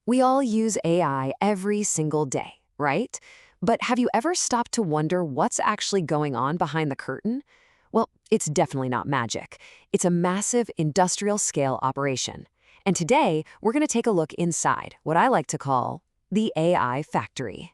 We all use AI every single day, right? But have you ever stopped to wonder what's actually going on behind the curtain? Well, it's definitely not magic. It's a massive industrial scale operation. And today, we're going to take a look inside what I like to call the AI factory.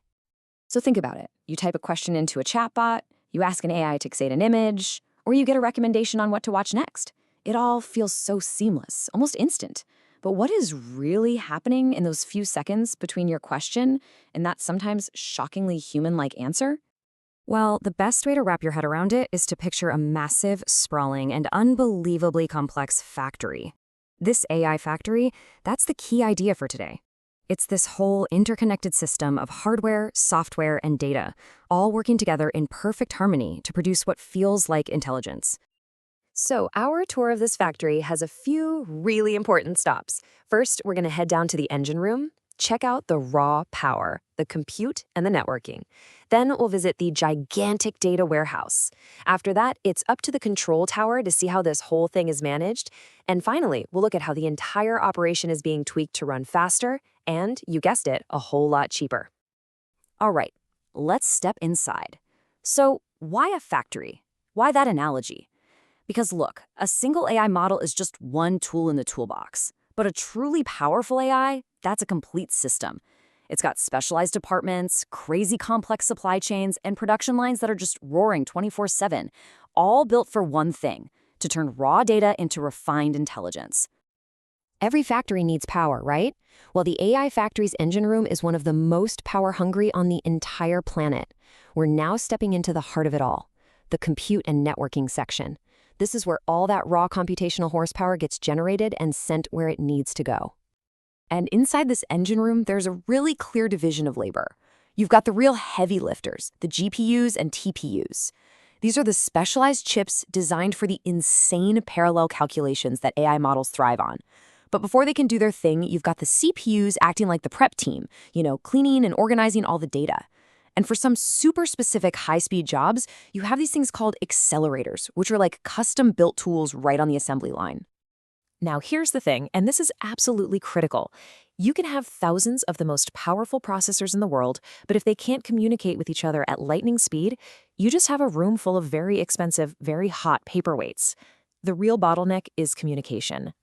So think about it. You type a question into a chatbot, you ask an AI to create an image, or you get a recommendation on what to watch next. It all feels so seamless, almost instant. But what is really happening in those few seconds between your question and that sometimes shockingly human-like answer? Well, the best way to wrap your head around it is to picture a massive, sprawling, and unbelievably complex factory. This AI factory, that's the key idea for today. It's this whole interconnected system of hardware, software, and data, all working together in perfect harmony to produce what feels like intelligence. So, our tour of this factory has a few really important stops. First, we're going to head down to the engine room, check out the raw power, the compute, and the networking. Then we'll visit the gigantic data warehouse. After that, it's up to the control tower to see how this whole thing is managed. And finally, we'll look at how the entire operation is being tweaked to run faster and, you guessed it, a whole lot cheaper. All right, let's step inside. So, why a factory? Why that analogy? Because look, a single AI model is just one tool in the toolbox. But a truly powerful AI, that's a complete system. It's got specialized departments, crazy complex supply chains, and production lines that are just roaring 24/7, all built for one thing, to turn raw data into refined intelligence. Every factory needs power, right? Well, the AI factory's engine room is one of the most power-hungry on the entire planet. We're now stepping into the heart of it all, the compute and networking section. This is where all that raw computational horsepower gets generated and sent where it needs to go. And inside this engine room, there's a really clear division of labor. You've got the real heavy lifters, the GPUs and TPUs. These are the specialized chips designed for the insane parallel calculations that AI models thrive on. But before they can do their thing, you've got the CPUs acting like the prep team, cleaning and organizing all the data. And for some super specific high-speed jobs, you have these things called accelerators, which are like custom-built tools right on the assembly line. Now, here's the thing, and this is absolutely critical. You can have thousands of the most powerful processors in the world, but if they can't communicate with each other at lightning speed, you just have a room full of very expensive, very hot paperweights. The real bottleneck is communication.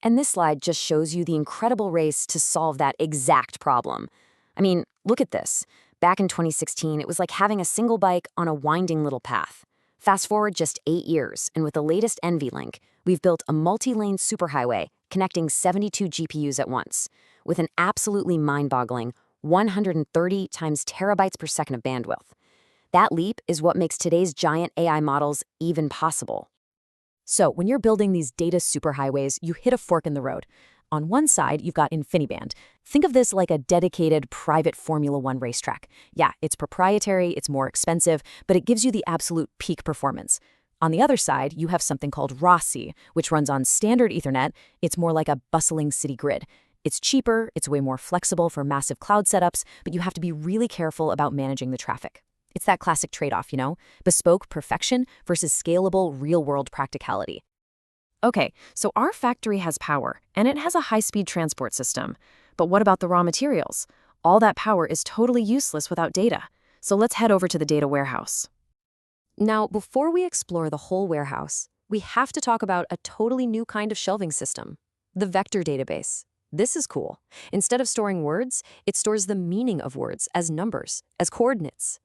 And this slide just shows you the incredible race to solve that exact problem. I mean, look at this. Back in 2016, it was like having a single bike on a winding little path. Fast forward just 8 years, and with the latest NVLink, we've built a multi-lane superhighway connecting 72 GPUs at once, with an absolutely mind-boggling 130 times terabytes per second of bandwidth. That leap is what makes today's giant AI models even possible. So when you're building these data superhighways, you hit a fork in the road. On one side, you've got InfiniBand. Think of this like a dedicated private Formula One racetrack. Yeah, it's proprietary, it's more expensive, but it gives you the absolute peak performance. On the other side, you have something called ROSI, which runs on standard Ethernet. It's more like a bustling city grid. It's cheaper, it's way more flexible for massive cloud setups, but you have to be really careful about managing the traffic. It's that classic trade-off, bespoke perfection versus scalable real-world practicality. Okay, so our factory has power, and it has a high-speed transport system. But what about the raw materials? All that power is totally useless without data. So let's head over to the data warehouse. Now, before we explore the whole warehouse, we have to talk about a totally new kind of shelving system, the vector database. This is cool. Instead of storing words, it stores the meaning of words as numbers, as coordinates.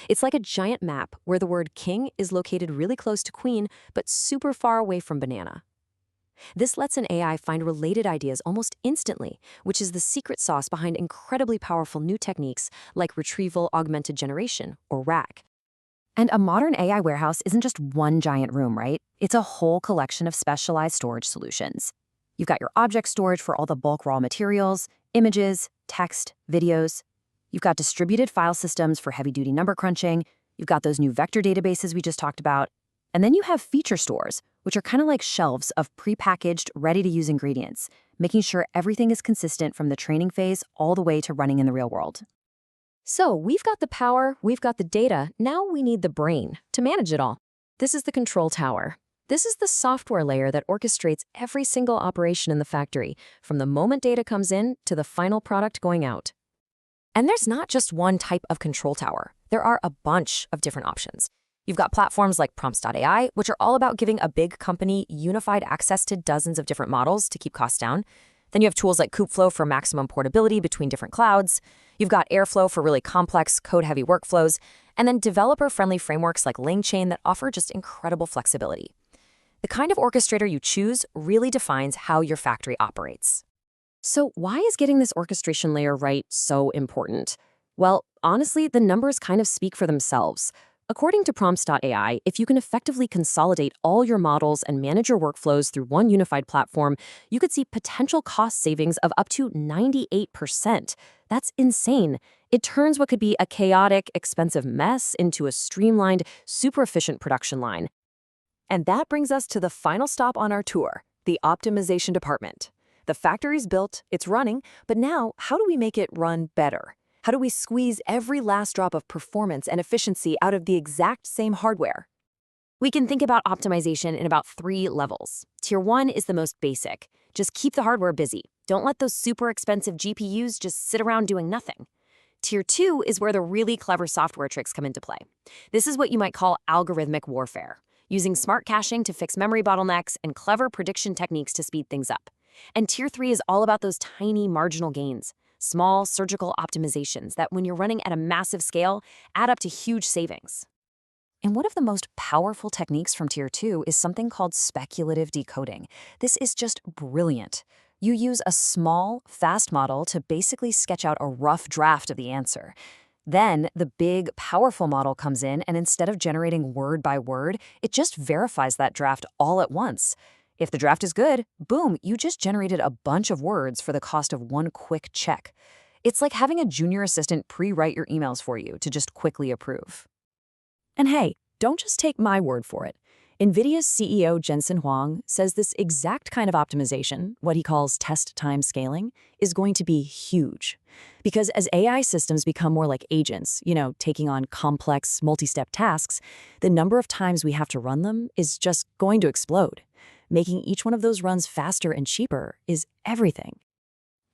It's like a giant map where the word king is located really close to queen, but super far away from banana. This lets an AI find related ideas almost instantly, which is the secret sauce behind incredibly powerful new techniques like retrieval augmented generation, or RAG. And a modern AI warehouse isn't just one giant room, right? It's a whole collection of specialized storage solutions. You've got your object storage for all the bulk raw materials, images, text, videos. You've got distributed file systems for heavy-duty number crunching. You've got those new vector databases we just talked about. And then you have feature stores, which are kind of like shelves of prepackaged, ready-to-use ingredients, making sure everything is consistent from the training phase all the way to running in the real world. So we've got the power, we've got the data, now we need the brain to manage it all. This is the control tower. This is the software layer that orchestrates every single operation in the factory, from the moment data comes in to the final product going out. And there's not just one type of control tower. There are a bunch of different options. You've got platforms like Prompts.ai, which are all about giving a big company unified access to dozens of different models to keep costs down. Then you have tools like Kubeflow for maximum portability between different clouds. You've got Airflow for really complex, code-heavy workflows. And then developer-friendly frameworks like LangChain that offer just incredible flexibility. The kind of orchestrator you choose really defines how your factory operates. So why is getting this orchestration layer right so important? Well, honestly, the numbers kind of speak for themselves. According to Prompts.ai, if you can effectively consolidate all your models and manage your workflows through one unified platform, you could see potential cost savings of up to 98%. That's insane. It turns what could be a chaotic, expensive mess into a streamlined, super efficient production line. And that brings us to the final stop on our tour, the optimization department. The factory's built, it's running, but now how do we make it run better? How do we squeeze every last drop of performance and efficiency out of the exact same hardware? We can think about optimization in about 3 levels. Tier 1 is the most basic. Just keep the hardware busy. Don't let those super expensive GPUs just sit around doing nothing. Tier 2 is where the really clever software tricks come into play. This is what you might call algorithmic warfare, using smart caching to fix memory bottlenecks and clever prediction techniques to speed things up. And Tier 3 is all about those tiny marginal gains, small surgical optimizations that, when you're running at a massive scale, add up to huge savings. And one of the most powerful techniques from Tier 2 is something called speculative decoding. This is just brilliant. You use a small, fast model to basically sketch out a rough draft of the answer. Then the big, powerful model comes in, and instead of generating word by word, it just verifies that draft all at once. If the draft is good, boom, you just generated a bunch of words for the cost of one quick check. It's like having a junior assistant pre-write your emails for you to just quickly approve. And hey, don't just take my word for it. NVIDIA's CEO Jensen Huang says this exact kind of optimization, what he calls test time scaling, is going to be huge. Because as AI systems become more like agents, taking on complex, multi-step tasks, the number of times we have to run them is just going to explode. Making each one of those runs faster and cheaper is everything.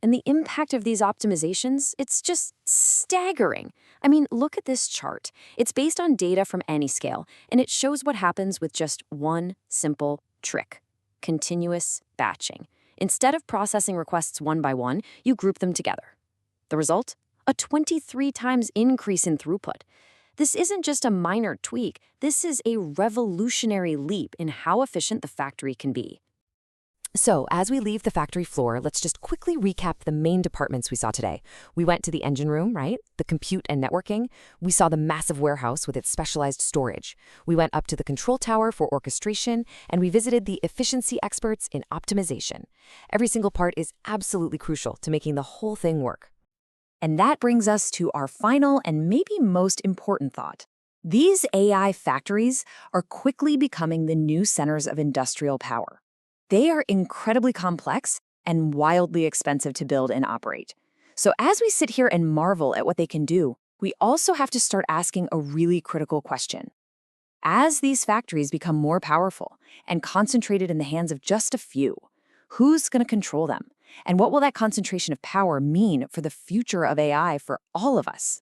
And the impact of these optimizations, it's just staggering. I mean, look at this chart. It's based on data from Anyscale, and it shows what happens with just one simple trick: continuous batching. Instead of processing requests one by one, you group them together. The result? A 23 times increase in throughput. This isn't just a minor tweak. This is a revolutionary leap in how efficient the factory can be. So, as we leave the factory floor, let's just quickly recap the main departments we saw today. We went to the engine room, right? The compute and networking. We saw the massive warehouse with its specialized storage. We went up to the control tower for orchestration, and we visited the efficiency experts in optimization. Every single part is absolutely crucial to making the whole thing work. And that brings us to our final and maybe most important thought. These AI factories are quickly becoming the new centers of industrial power. They are incredibly complex and wildly expensive to build and operate. So as we sit here and marvel at what they can do, we also have to start asking a really critical question. As these factories become more powerful and concentrated in the hands of just a few, who's going to control them? And what will that concentration of power mean for the future of AI for all of us?